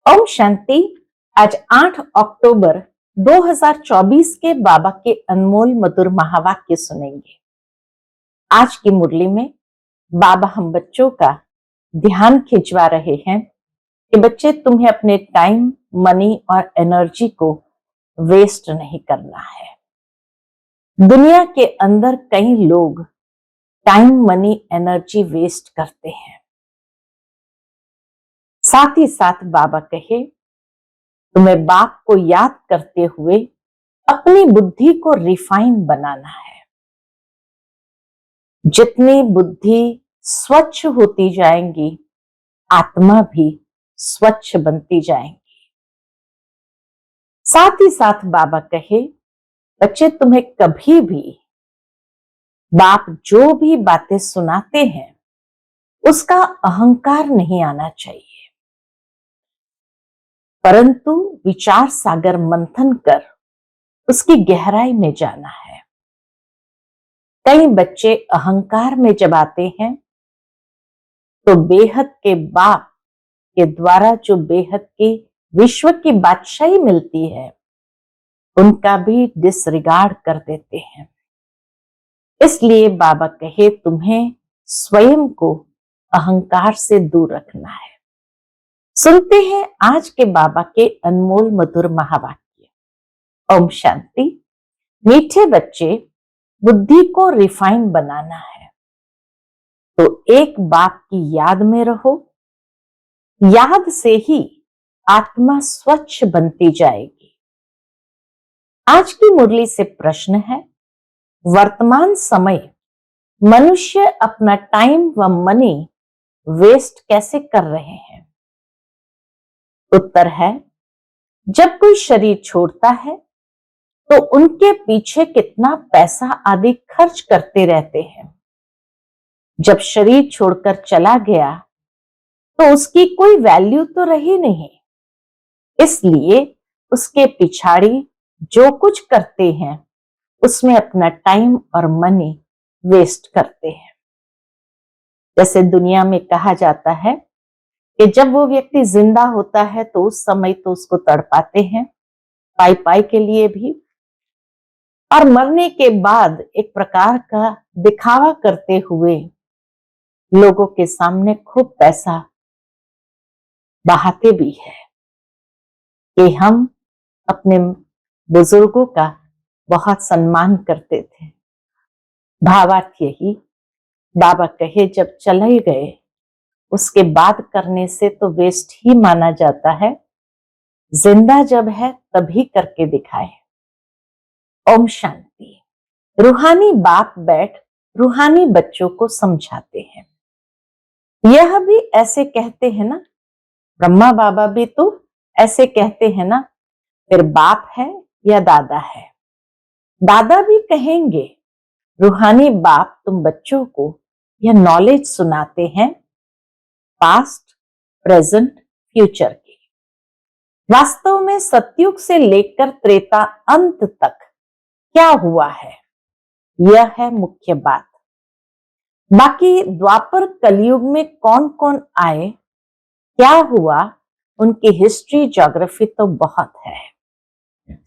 ओम शांति। आज 8 अक्टूबर 2024 के बाबा के अनमोल मधुर महावाक्य सुनेंगे। आज की मुरली में बाबा हम बच्चों का ध्यान खिंचवा रहे हैं कि बच्चे तुम्हें अपने टाइम, मनी और एनर्जी को वेस्ट नहीं करना है। दुनिया के अंदर कई लोग टाइम, मनी, एनर्जी वेस्ट करते हैं। साथ ही साथ बाबा कहे तुम्हें बाप को याद करते हुए अपनी बुद्धि को रिफाइन बनाना है। जितनी बुद्धि स्वच्छ होती जाएंगी, आत्मा भी स्वच्छ बनती जाएंगी। साथ ही साथ बाबा कहे बच्चे तुम्हें कभी भी बाप जो भी बातें सुनाते हैं उसका अहंकार नहीं आना चाहिए, परंतु विचार सागर मंथन कर उसकी गहराई में जाना है। कई बच्चे अहंकार में जब आते हैं तो बेहद के बाप के द्वारा जो बेहद की विश्व की बादशाही मिलती है उनका भी डिसरिगार्ड कर देते हैं। इसलिए बाबा कहे तुम्हें स्वयं को अहंकार से दूर रखना है। सुनते हैं आज के बाबा के अनमोल मधुर महावाक्य। ओम शांति। मीठे बच्चे, बुद्धि को रिफाइन बनाना है तो एक बाप की याद में रहो। याद से ही आत्मा स्वच्छ बनती जाएगी। आज की मुरली से प्रश्न है, वर्तमान समय मनुष्य अपना टाइम व मनी वेस्ट कैसे कर रहे हैं? उत्तर है, जब कोई शरीर छोड़ता है तो उनके पीछे कितना पैसा आदि खर्च करते रहते हैं। जब शरीर छोड़कर चला गया तो उसकी कोई वैल्यू तो रही नहीं, इसलिए उसके पिछाड़ी जो कुछ करते हैं उसमें अपना टाइम और मनी वेस्ट करते हैं। जैसे दुनिया में कहा जाता है कि जब वो व्यक्ति जिंदा होता है तो उस समय तो उसको तड़पाते हैं पाई पाई के लिए भी, और मरने के बाद एक प्रकार का दिखावा करते हुए लोगों के सामने खूब पैसा बहाते भी है कि हम अपने बुजुर्गों का बहुत सम्मान करते थे। भावार्थ यही, बाबा कहे जब चले गए उसके बाद करने से तो वेस्ट ही माना जाता है, जिंदा जब है तभी करके दिखाए। ओम शांति। रूहानी बाप बैठ रूहानी बच्चों को समझाते हैं। यह भी ऐसे कहते हैं ना, ब्रह्मा बाबा भी तो ऐसे कहते हैं ना, फिर बाप है या दादा है? दादा भी कहेंगे रूहानी बाप तुम बच्चों को यह नॉलेज सुनाते हैं पास्ट, प्रेजेंट, फ्यूचर की। वास्तव में सतयुग से लेकर त्रेता अंत तक क्या हुआ है, यह है मुख्य बात। बाकी द्वापर कलयुग में कौन कौन आए, क्या हुआ, उनकी हिस्ट्री ज्योग्राफी तो बहुत है।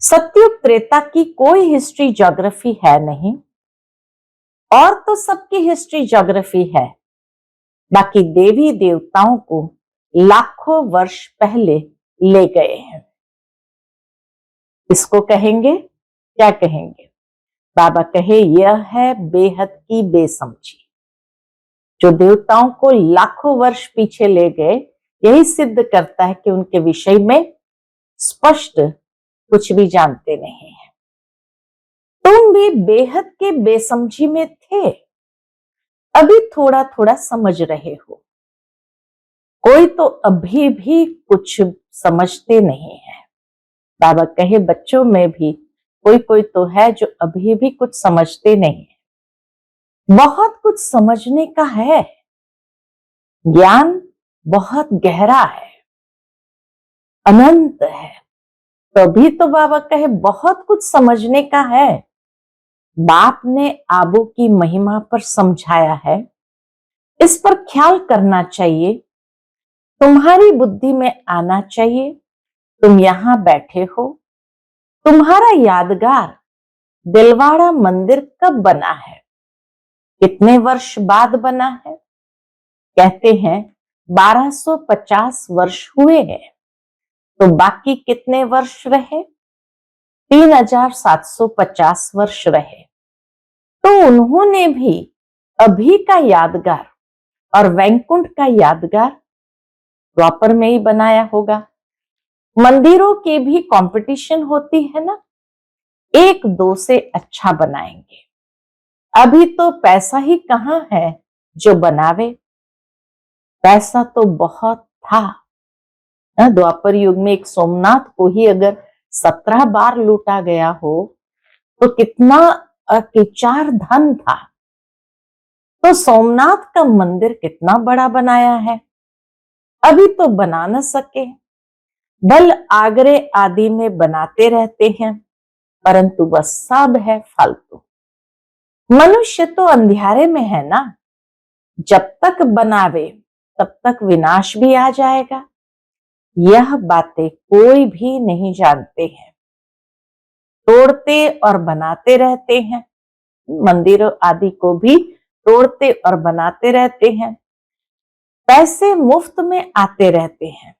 सतयुग त्रेता की कोई हिस्ट्री ज्योग्राफी है नहीं, और तो सबकी हिस्ट्री ज्योग्राफी है। बाकी देवी देवताओं को लाखों वर्ष पहले ले गए हैं। इसको कहेंगे, क्या कहेंगे? बाबा कहे यह है बेहद की बेसमझी। जो देवताओं को लाखों वर्ष पीछे ले गए, यही सिद्ध करता है कि उनके विषय में स्पष्ट कुछ भी जानते नहीं है। तुम भी बेहद के बेसमझी में थे, अभी थोड़ा थोड़ा समझ रहे हो। कोई तो अभी भी कुछ समझते नहीं है। बाबा कहे बच्चों में भी कोई कोई तो है जो अभी भी कुछ समझते नहीं है। बहुत कुछ समझने का है, ज्ञान बहुत गहरा है, अनंत है। तभी तो बाबा कहे बहुत कुछ समझने का है। बाप ने आबू की महिमा पर समझाया है, इस पर ख्याल करना चाहिए, तुम्हारी बुद्धि में आना चाहिए, तुम यहां बैठे हो, तुम्हारा यादगार दिलवाड़ा मंदिर कब बना है, कितने वर्ष बाद बना है? कहते हैं 1250 वर्ष हुए हैं, तो बाकी कितने वर्ष रहे? 3750 वर्ष रहे। तो उन्होंने भी अभी का यादगार और वैकुंठ का यादगार द्वापर में ही बनाया होगा। मंदिरों की भी कंपटीशन होती है ना, एक दो से अच्छा बनाएंगे। अभी तो पैसा ही कहां है जो बनावे, पैसा तो बहुत था। द्वापर युग में एक सोमनाथ को ही अगर 17 बार लूटा गया हो तो कितना अकिचार धन था। तो सोमनाथ का मंदिर कितना बड़ा बनाया है, अभी तो बना न सके। बल आगरे आदि में बनाते रहते हैं, परंतु बस सब है फालतू। मनुष्य तो अंधियारे में है ना, जब तक बनावे तब तक विनाश भी आ जाएगा। यह बातें कोई भी नहीं जानते हैं, तोड़ते और बनाते रहते हैं। मंदिरों आदि को भी तोड़ते और बनाते रहते हैं। पैसे मुफ्त में आते रहते हैं,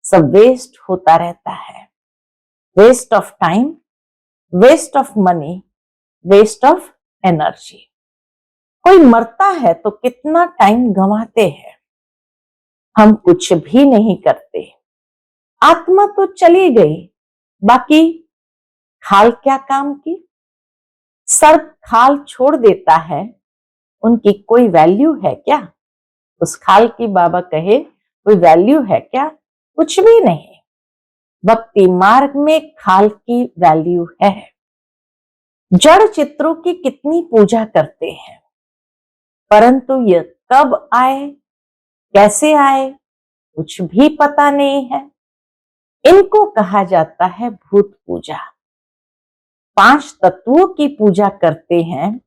सब वेस्ट होता रहता है। Waste of time, waste of money, waste of energy. कोई मरता है तो कितना टाइम गंवाते हैं, हम कुछ भी नहीं करते। आत्मा तो चली गई, बाकी खाल क्या काम की? सर्प खाल छोड़ देता है, उनकी कोई वैल्यू है क्या? उस खाल की बाबा कहे कोई वैल्यू है क्या? कुछ भी नहीं। भक्ति मार्ग में खाल की वैल्यू है। जड़ चित्रों की कितनी पूजा करते हैं, परंतु यह कब आए, कैसे आए, कुछ भी पता नहीं है। इनको कहा जाता है भूत पूजा। 5 तत्वों की पूजा करते हैं।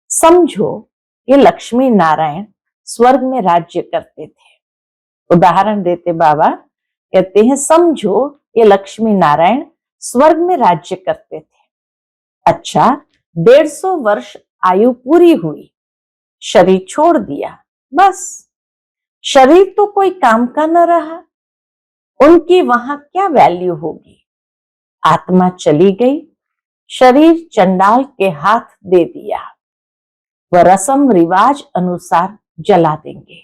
समझो ये लक्ष्मी नारायण स्वर्ग में राज्य करते थे। उदाहरण देते बाबा, कहते हैं समझो ये लक्ष्मी नारायण स्वर्ग में राज्य करते थे। अच्छा, 150 वर्ष आयु पूरी हुई, शरीर छोड़ दिया, बस शरीर तो कोई काम का न रहा, उनकी वहां क्या वैल्यू होगी? आत्मा चली गई, शरीर चंडाल के हाथ दे दिया, वह रस्म रिवाज अनुसार जला देंगे।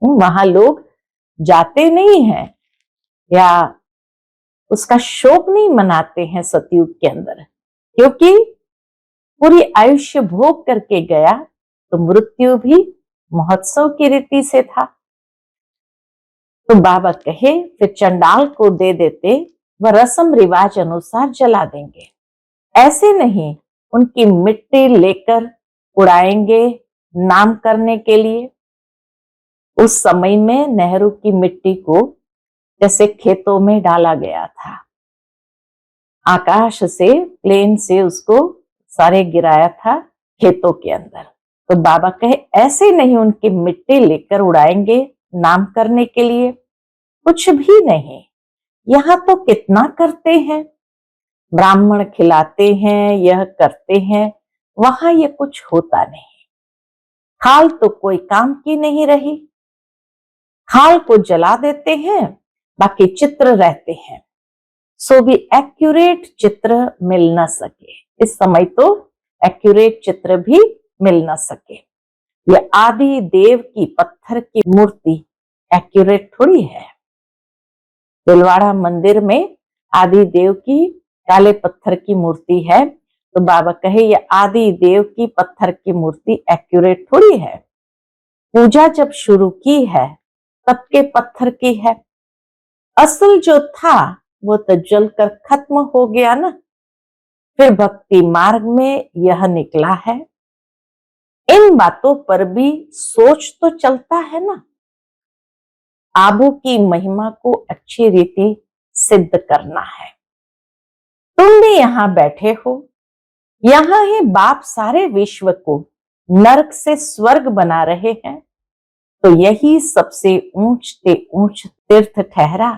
वहां लोग जाते नहीं हैं या उसका शोक नहीं मनाते हैं सतयुग के अंदर, क्योंकि पूरी आयुष्य भोग करके गया तो मृत्यु भी महोत्सव की रीति से था। तो बाबा कहे फिर चंडाल को दे देते, वह रस्म रिवाज अनुसार जला देंगे। ऐसे नहीं उनकी मिट्टी लेकर उड़ाएंगे नाम करने के लिए। उस समय में नेहरू की मिट्टी को जैसे खेतों में डाला गया था, आकाश से प्लेन से उसको सारे गिराया था खेतों के अंदर। तो बाबा कहे ऐसे नहीं उनकी मिट्टी लेकर उड़ाएंगे नाम करने के लिए, कुछ भी नहीं। यहां तो कितना करते हैं, ब्राह्मण खिलाते हैं, यह करते हैं, वहां ये कुछ होता नहीं। खाल तो कोई काम की नहीं रही, खाल को जला देते हैं, बाकी चित्र रहते हैं, सो भी एक्यूरेट चित्र मिल न सके। इस समय तो एक्यूरेट चित्र भी मिल न सके। ये आदि देव की पत्थर की मूर्ति एक्यूरेट थोड़ी है। दिलवाड़ा मंदिर में आदि देव की काले पत्थर की मूर्ति है, तो बाबा कहे ये आदि देव की पत्थर की मूर्ति एक्यूरेट थोड़ी है। पूजा जब शुरू की है तब के पत्थर की है, असल जो था वो तो जलकर खत्म हो गया ना। फिर भक्ति मार्ग में यह निकला है। इन बातों पर भी सोच तो चलता है ना। आबू की महिमा को अच्छी रीति सिद्ध करना है। तुम भी यहां बैठे हो, यहां ही बाप सारे विश्व को नरक से स्वर्ग बना रहे हैं। तो यही सबसे ऊंच ते ऊंच तीर्थ ठहरा।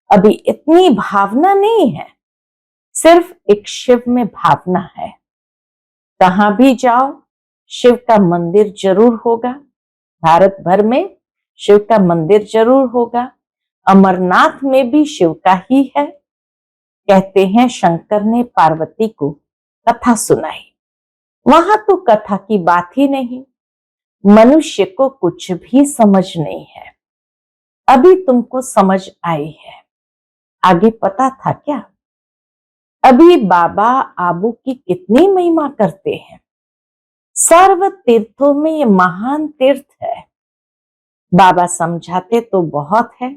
अभी इतनी भावना नहीं है, सिर्फ एक शिव में भावना है। कहां भी जाओ शिव का मंदिर जरूर होगा। भारत भर में शिव का मंदिर जरूर होगा। अमरनाथ में भी शिव का ही है। कहते हैं शंकर ने पार्वती को कथा सुनाई, वहां तो कथा की बात ही नहीं। मनुष्य को कुछ भी समझ नहीं है। अभी तुमको समझ आई है, आगे पता था क्या? अभी बाबा आबू की कितनी महिमा करते हैं। सर्व तीर्थों में ये महान तीर्थ है। बाबा समझाते तो बहुत है,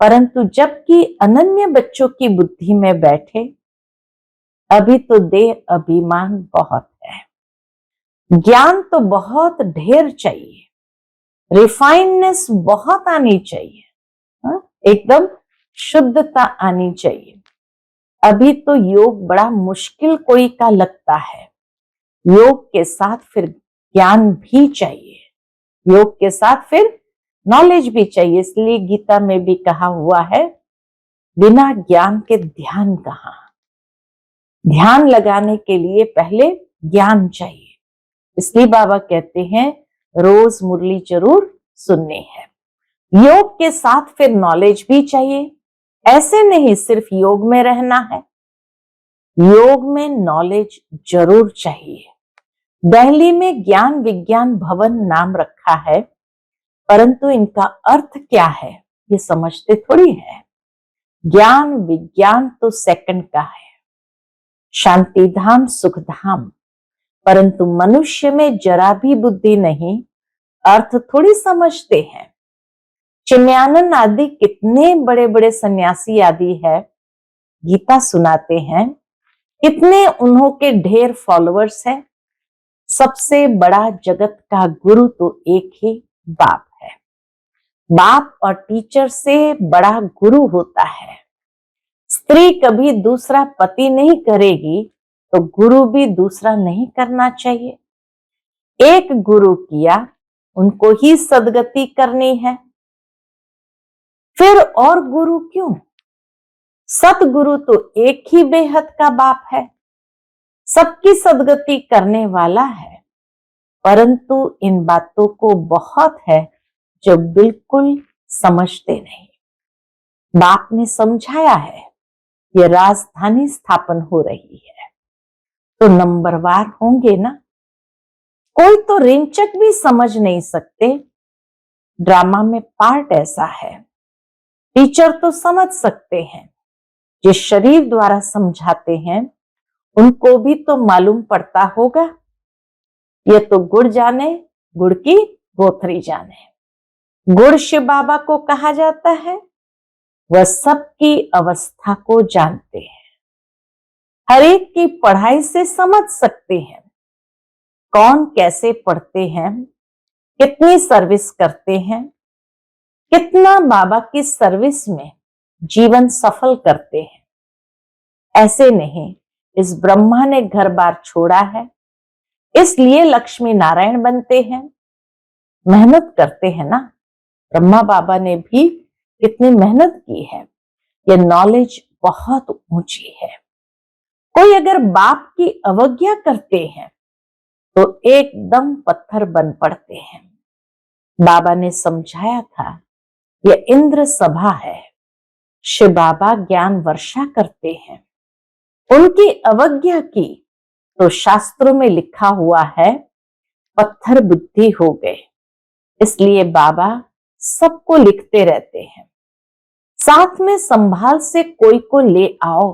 परंतु जबकि अनन्य बच्चों की बुद्धि में बैठे, अभी तो देह अभिमान बहुत है। ज्ञान तो बहुत ढेर चाहिए, रिफाइननेस बहुत आनी चाहिए, एकदम शुद्धता आनी चाहिए। अभी तो योग बड़ा मुश्किल कोई का लगता है। योग के साथ फिर ज्ञान भी चाहिए, योग के साथ फिर नॉलेज भी चाहिए। इसलिए गीता में भी कहा हुआ है, बिना ज्ञान के ध्यान कहाँ। ध्यान लगाने के लिए पहले ज्ञान चाहिए। इसलिए बाबा कहते हैं रोज मुरली जरूर सुननी है। योग के साथ फिर नॉलेज भी चाहिए। ऐसे नहीं सिर्फ योग में रहना है, योग में नॉलेज जरूर चाहिए। दिल्ली में ज्ञान विज्ञान भवन नाम रखा है, परंतु इनका अर्थ क्या है ये समझते थोड़ी है। ज्ञान विज्ञान तो सेकंड का है, शांति धाम सुख धाम, परंतु मनुष्य में जरा भी बुद्धि नहीं, अर्थ थोड़ी समझते हैं। चिन्मयानंद आदि कितने बड़े बड़े सन्यासी आदि है, गीता सुनाते हैं, कितने उन्हों के ढेर फॉलोअर्स हैं। सबसे बड़ा जगत का गुरु तो एक ही बाप है। बाप और टीचर से बड़ा गुरु होता है। स्त्री कभी दूसरा पति नहीं करेगी तो गुरु भी दूसरा नहीं करना चाहिए। एक गुरु किया, उनको ही सदगति करनी है, फिर और गुरु क्यों? सतगुरु तो एक ही बेहद का बाप है, सबकी सदगति करने वाला है। परंतु इन बातों को बहुत है जो बिल्कुल समझते नहीं। बाप ने समझाया है ये राजधानी स्थापन हो रही है, तो नंबरवार होंगे ना। कोई तो रिंचक भी समझ नहीं सकते। ड्रामा में पार्ट ऐसा है। टीचर तो समझ सकते हैं, जिस शरीर द्वारा समझाते हैं उनको भी तो मालूम पड़ता होगा। ये तो गुड़ जाने गुड़ की गोथरी जाने। गुड़ शिव बाबा को कहा जाता है, वह सबकी अवस्था को जानते हैं, हर एक की पढ़ाई से समझ सकते हैं कौन कैसे पढ़ते हैं, कितनी सर्विस करते हैं, कितना बाबा की सर्विस में जीवन सफल करते हैं। ऐसे नहीं, इस ब्रह्मा ने घर बार छोड़ा है, इसलिए लक्ष्मी नारायण बनते हैं, मेहनत करते हैं ना। ब्रह्मा बाबा ने भी कितनी मेहनत की है। यह नॉलेज बहुत ऊंची है। कोई अगर बाप की अवज्ञा करते हैं तो एकदम पत्थर बन पड़ते हैं। बाबा ने समझाया था यह इंद्र सभा है, शिव बाबा ज्ञान वर्षा करते हैं। उनकी अवज्ञा की तो शास्त्रों में लिखा हुआ है पत्थर बुद्धि हो गए। इसलिए बाबा सबको लिखते रहते हैं। साथ में संभाल से कोई को ले आओ।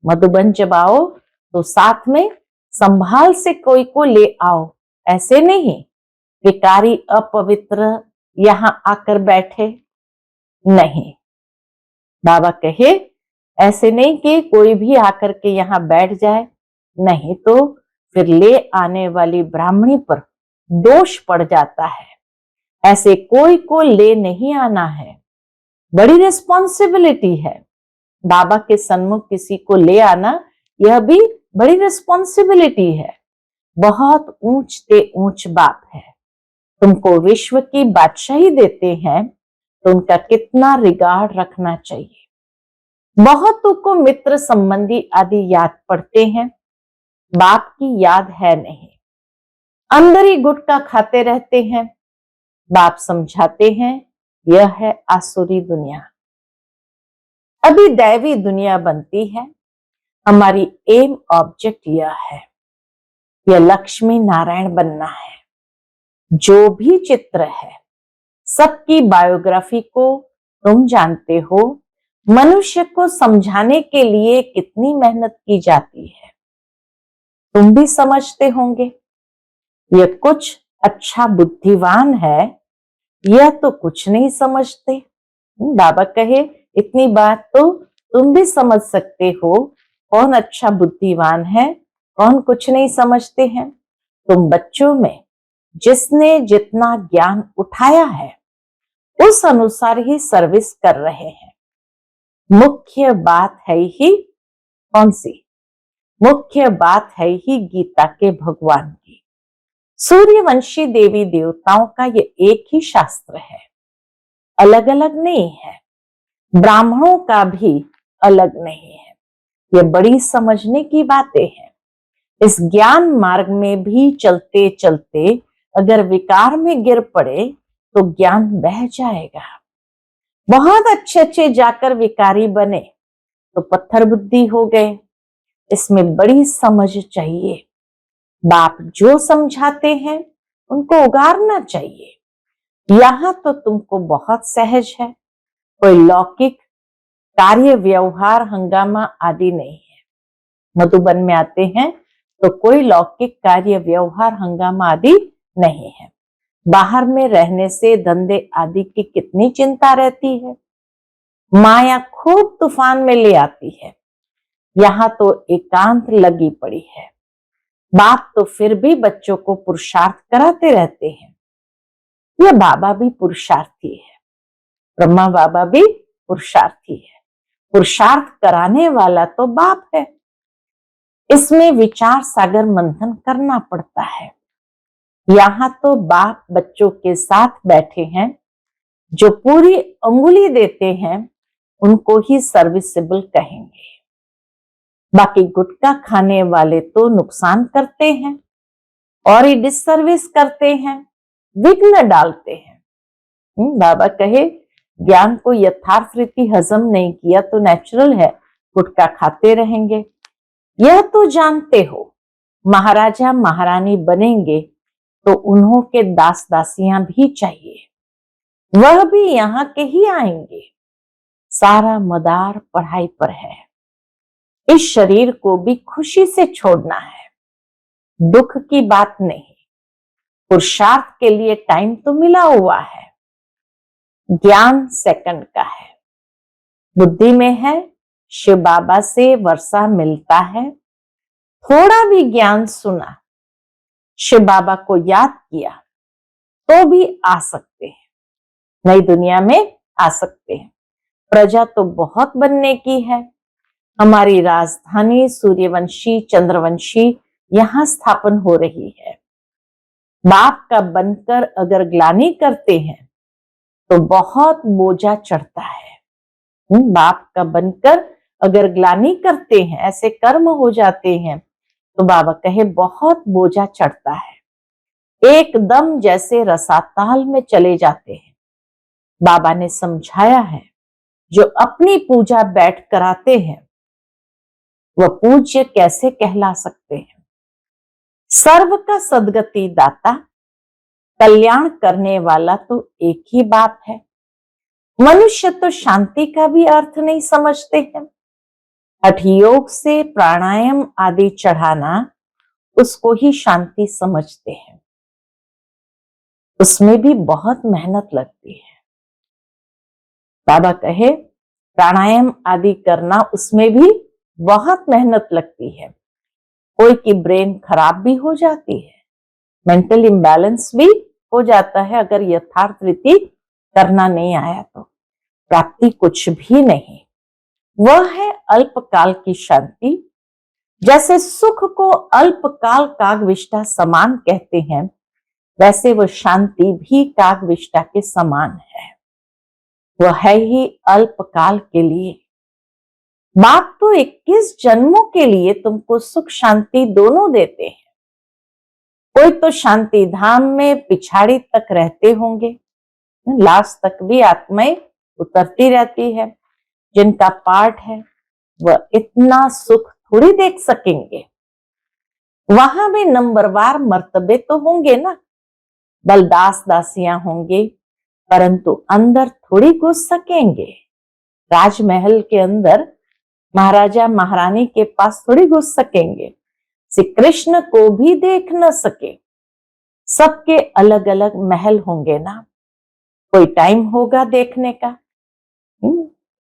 मधुबन जब आओ तो साथ में संभाल से कोई को ले आओ। ऐसे नहीं विकारी अपवित्र यहां आकर बैठे, नहीं। बाबा कहे ऐसे नहीं कि कोई भी आकर के यहां बैठ जाए, नहीं तो फिर ले आने वाली ब्राह्मणी पर दोष पड़ जाता है। ऐसे कोई को ले नहीं आना है, बड़ी रिस्पॉन्सिबिलिटी है। बाबा के सन्मुख किसी को ले आना यह भी बड़ी रिस्पॉन्सिबिलिटी है। बहुत ऊंच ते ऊंच बात है। तुमको विश्व की बादशाही देते हैं तो उनका कितना रिगार्ड रखना चाहिए। बहुतों को मित्र संबंधी आदि याद पड़ते हैं, बाप की याद है नहीं। अंदर ही गुटखा खाते रहते हैं। बाप समझाते हैं यह है आसुरी दुनिया, अभी दैवी दुनिया बनती है। हमारी एम ऑब्जेक्ट यह है, यह लक्ष्मी नारायण बनना है। जो भी चित्र है सबकी बायोग्राफी को तुम जानते हो। मनुष्य को समझाने के लिए कितनी मेहनत की जाती है तुम भी समझते होंगे। यह कुछ अच्छा बुद्धिमान है, यह तो कुछ नहीं समझते। बाबा कहे इतनी बात तो तुम भी समझ सकते हो, कौन अच्छा बुद्धिमान है, कौन कुछ नहीं समझते हैं। तुम बच्चों में जिसने जितना ज्ञान उठाया है उस अनुसार ही सर्विस कर रहे हैं। मुख्य बात है ही कौन सी? मुख्य बात है ही गीता के भगवान की। सूर्यवंशी देवी देवताओं का ये एक ही शास्त्र है, अलग अलग नहीं है। ब्राह्मणों का भी अलग नहीं है। ये बड़ी समझने की बातें हैं। इस ज्ञान मार्ग में भी चलते चलते अगर विकार में गिर पड़े तो ज्ञान बह जाएगा। बहुत अच्छे अच्छे जाकर विकारी बने तो पत्थर बुद्धि हो गए। इसमें बड़ी समझ चाहिए। बाप जो समझाते हैं उनको उगारना चाहिए। यहां तो तुमको बहुत सहज है, कोई लौकिक कार्य व्यवहार हंगामा आदि नहीं है। मधुबन में आते हैं तो कोई लौकिक कार्य व्यवहार हंगामा आदि नहीं है। बाहर में रहने से धंधे आदि की कितनी चिंता रहती है। माया खूब तूफान में ले आती है। यहाँ तो एकांत लगी पड़ी है। बाप तो फिर भी बच्चों को पुरुषार्थ कराते रहते हैं। यह बाबा भी पुरुषार्थी है, ब्रह्मा बाबा भी पुरुषार्थी है। पुरुषार्थ कराने वाला तो बाप है। इसमें विचार सागर मंथन करना पड़ता है। यहाँ तो बाप बच्चों के साथ बैठे हैं। जो पूरी अंगुली देते हैं उनको ही सर्विसेबल कहेंगे। बाकी गुटखा खाने वाले तो नुकसान करते हैं और ही डिससर्विस करते हैं, विघ्न डालते हैं। बाबा कहे ज्ञान को यथार्थ रीति हजम नहीं किया तो नेचुरल है गुटखा खाते रहेंगे। यह तो जानते हो महाराजा महारानी बनेंगे तो उन्हों के दास दासियां भी चाहिए, वह भी यहाँ के ही आएंगे। सारा मदार पढ़ाई पर है। इस शरीर को भी खुशी से छोड़ना है, दुख की बात नहीं। पुरुषार्थ के लिए टाइम तो मिला हुआ है। ज्ञान सेकंड का है। बुद्धि में है शिव बाबा से वर्षा मिलता है। थोड़ा भी ज्ञान सुना, शिव बाबा को याद किया तो भी आ सकते हैं, नई दुनिया में आ सकते हैं। प्रजा तो बहुत बनने की है। हमारी राजधानी सूर्यवंशी चंद्रवंशी यहां स्थापन हो रही है। बाप का बनकर अगर ग्लानि करते हैं तो बहुत बोझा चढ़ता है। बाप का बनकर अगर ग्लानि करते हैं, ऐसे कर्म हो जाते हैं तो बाबा कहे बहुत बोझा चढ़ता है। एकदम जैसे रसाताल में चले जाते हैं। बाबा ने समझाया है जो अपनी पूजा बैठ कराते हैं वह पूज्य कैसे कहला सकते हैं। सर्व का सदगति दाता कल्याण करने वाला तो एक ही बाप है। मनुष्य तो शांति का भी अर्थ नहीं समझते हैं। हठ योग से प्राणायाम आदि चढ़ाना उसको ही शांति समझते हैं। उसमें भी बहुत मेहनत लगती है। बाबा कहे प्राणायाम आदि करना उसमें भी बहुत मेहनत लगती है। कोई की ब्रेन खराब भी हो जाती है, मेंटल इम्बैलेंस भी हो जाता है अगर यथार्थ रीति करना नहीं आया तो। प्राप्ति कुछ भी नहीं, वह है अल्पकाल की शांति। जैसे सुख को अल्पकाल कागविष्टा समान कहते हैं, वैसे वो शांति भी कागविष्टा के समान है। वह है ही अल्पकाल के लिए। बाप तो 21 जन्मों के लिए तुमको सुख शांति दोनों देते हैं। कोई तो शांति धाम में पिछाड़ी तक रहते होंगे, लास्ट तक भी आत्माएं उतरती रहती है। जिनका पाठ है वह इतना सुख थोड़ी देख सकेंगे। वहां भी नंबरवार मर्तबे तो होंगे ना, बलदास दासियां होंगे, परंतु अंदर थोड़ी घुस सकेंगे। राजमहल के अंदर महाराजा महारानी के पास थोड़ी घुस सकेंगे। श्री कृष्ण को भी देख न सके। सबके अलग अलग महल होंगे ना। कोई टाइम होगा देखने का,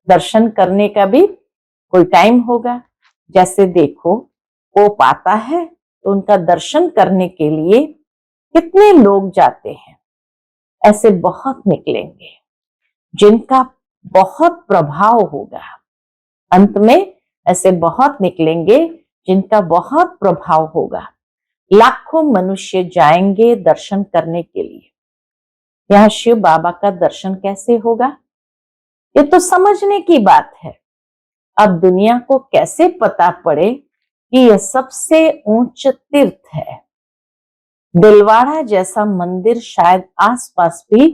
दर्शन करने का भी कोई टाइम होगा। जैसे देखो पोप आता है तो उनका दर्शन करने के लिए कितने लोग जाते हैं। ऐसे बहुत निकलेंगे जिनका बहुत प्रभाव होगा। अंत में ऐसे बहुत निकलेंगे जिनका बहुत प्रभाव होगा। लाखों मनुष्य जाएंगे दर्शन करने के लिए। यह शिव बाबा का दर्शन कैसे होगा, ये तो समझने की बात है। अब दुनिया को कैसे पता पड़े कि यह सबसे ऊंच तीर्थ है। दिलवाड़ा जैसा मंदिर शायद आसपास भी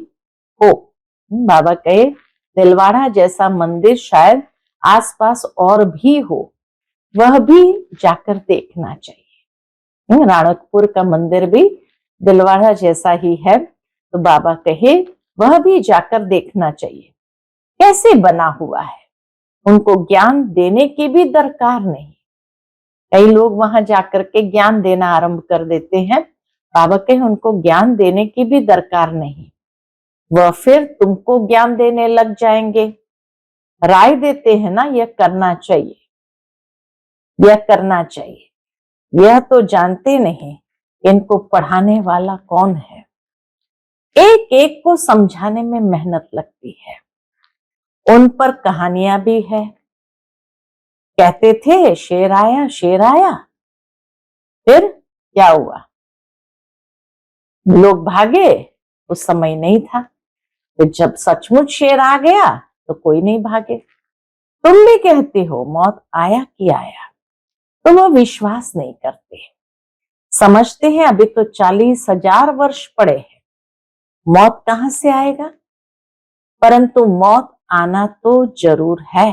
हो। बाबा कहे दिलवाड़ा जैसा मंदिर शायद आसपास और भी हो, वह भी जाकर देखना चाहिए। राणकपुर का मंदिर भी दिलवाड़ा जैसा ही है, तो बाबा कहे वह भी जाकर देखना चाहिए कैसे बना हुआ है। उनको ज्ञान देने की भी दरकार नहीं। कई लोग वहां जाकर के ज्ञान देना आरंभ कर देते हैं। बाबा कहे उनको ज्ञान देने की भी दरकार नहीं, वह फिर तुमको ज्ञान देने लग जाएंगे। राय देते हैं ना, यह करना चाहिए, यह करना चाहिए। यह तो जानते नहीं इनको पढ़ाने वाला कौन है। एक एक को समझाने में मेहनत लगती है। उन पर कहानियां भी है। कहते थे शेर आया शेर आया, फिर क्या हुआ, लोग भागे, उस समय नहीं था। तो जब सचमुच शेर आ गया तो कोई नहीं भागे। तुम भी कहते हो मौत आया कि आया, तो वह विश्वास नहीं करते। समझते हैं अभी तो 40,000 वर्ष पड़े हैं, मौत कहां से आएगा। परंतु मौत आना तो जरूर है।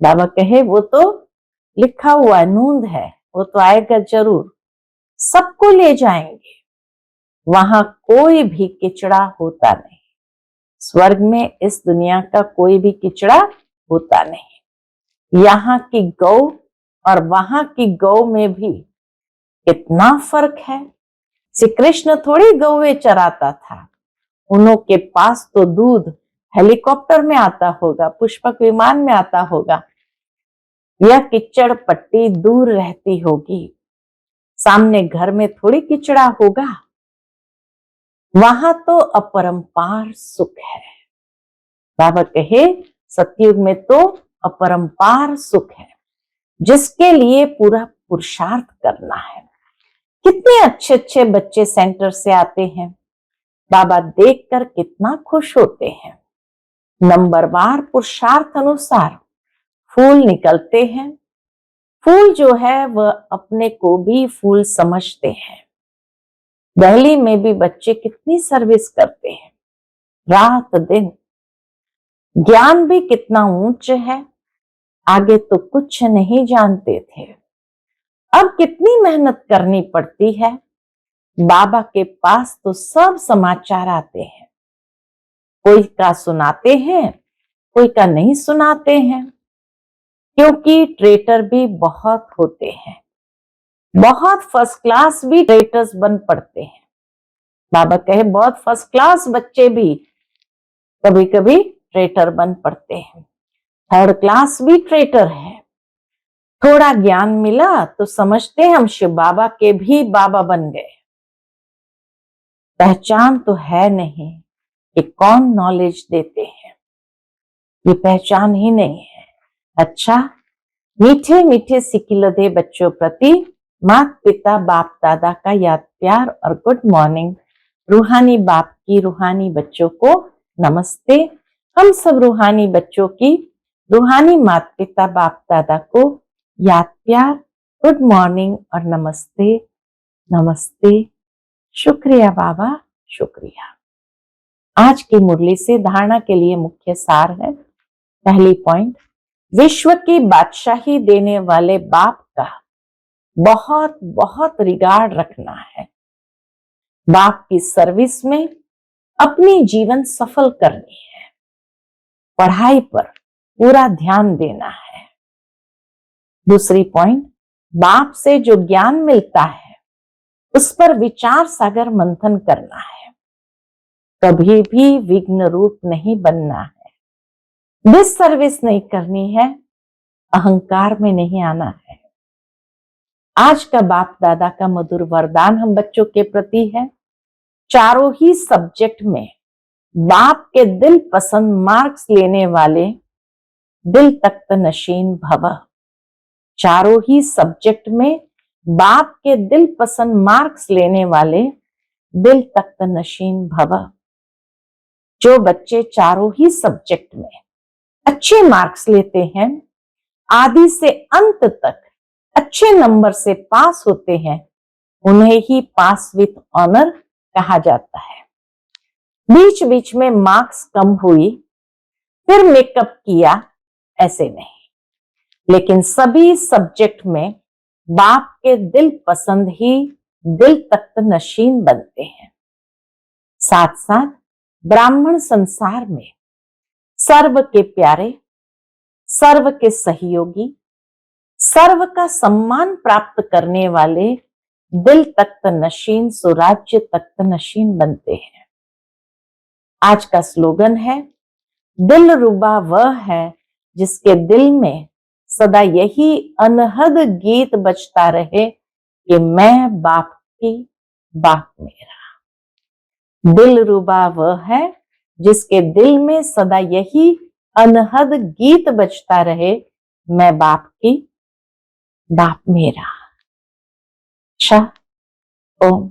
बाबा कहे वो तो लिखा हुआ नूंद है, वो तो आएगा जरूर, सबको ले जाएंगे। वहां कोई भी किचड़ा होता नहीं। स्वर्ग में इस दुनिया का कोई भी किचड़ा होता नहीं। यहाँ की गौ और वहां की गौ में भी कितना फर्क है। श्री कृष्ण थोड़ी गौवे चराता था। उन्हों के पास तो दूध हेलीकॉप्टर में आता होगा, पुष्पक विमान में आता होगा। यह किचड़ पट्टी दूर रहती होगी, सामने घर में थोड़ी किचड़ा होगा। वहां तो अपरंपार सुख है। बाबा कहे सतयुग में तो अपरंपार सुख है, जिसके लिए पूरा पुरुषार्थ करना है। कितने अच्छे अच्छे बच्चे सेंटर से आते हैं, बाबा देखकर कितना खुश होते हैं। नंबरवार पुरुषार्थ अनुसार फूल निकलते हैं। फूल जो है वह अपने को भी फूल समझते हैं। दिल्ली में भी बच्चे कितनी सर्विस करते हैं, रात दिन। ज्ञान भी कितना ऊंच है। आगे तो कुछ नहीं जानते थे, अब कितनी मेहनत करनी पड़ती है। बाबा के पास तो सब समाचार आते हैं, कोई का सुनाते हैं, कोई का नहीं सुनाते हैं, क्योंकि ट्रेटर भी बहुत होते हैं। बहुत फर्स्ट क्लास भी ट्रेटर्स बन पड़ते हैं। बाबा कहे बहुत फर्स्ट क्लास बच्चे भी कभी कभी ट्रेटर बन पड़ते हैं। थर्ड क्लास भी ट्रेटर है। थोड़ा ज्ञान मिला तो समझते हैं हम शिव बाबा के भी बाबा बन गए। पहचान तो है नहीं कि कौन नॉलेज देते हैं, ये पहचान ही नहीं है। अच्छा, मीठे मीठे सिकिलधे बच्चों प्रति माता पिता बाप दादा का याद प्यार और गुड मॉर्निंग। रूहानी बाप की रूहानी बच्चों को नमस्ते। हम सब रूहानी बच्चों की रूहानी माता पिता बाप दादा को याद प्यार, गुड मॉर्निंग और नमस्ते नमस्ते। शुक्रिया बाबा, शुक्रिया। आज की मुरली से धारणा के लिए मुख्य सार है। पहली पॉइंट, विश्व की बादशाही देने वाले बाप का बहुत बहुत रिगार्ड रखना है। बाप की सर्विस में अपनी जीवन सफल करनी है। पढ़ाई पर पूरा ध्यान देना है। दूसरी पॉइंट, बाप से जो ज्ञान मिलता है उस पर विचार सागर मंथन करना है। कभी भी विघ्न रूप नहीं बनना है। डिस सर्विस नहीं करनी है। अहंकार में नहीं आना है। आज का बाप दादा का मधुर वरदान हम बच्चों के प्रति है, चारों ही सब्जेक्ट में बाप के दिल पसंद मार्क्स लेने वाले दिल तख्त नशीन भव। चारों ही सब्जेक्ट में बाप के दिल पसंद मार्क्स लेने वाले दिल तख्त नशीन भव। जो बच्चे चारों ही सब्जेक्ट में अच्छे मार्क्स लेते हैं, आदि से अंत तक अच्छे नंबर से पास होते हैं, उन्हें ही पास विथ ऑनर कहा जाता है। बीच बीच में मार्क्स कम हुई फिर मेकअप किया, ऐसे नहीं, लेकिन सभी सब्जेक्ट में बाप के दिल पसंद ही दिल तख्त नशीन बनते हैं। साथ साथ ब्राह्मण संसार में सर्व के प्यारे, सर्व के सहयोगी, सर्व का सम्मान प्राप्त करने वाले दिल तख्त नशीन सुराज्य तख्त नशीन बनते हैं। आज का स्लोगन है, दिल रुबा वह है जिसके दिल में सदा यही अनहद गीत बजता रहे कि मैं बाप की, बाप मेरा। दिल रुबा वह है जिसके दिल में सदा यही अनहद गीत बजता रहे, मैं बाप की, बाप मेरा। अच्छा, ओम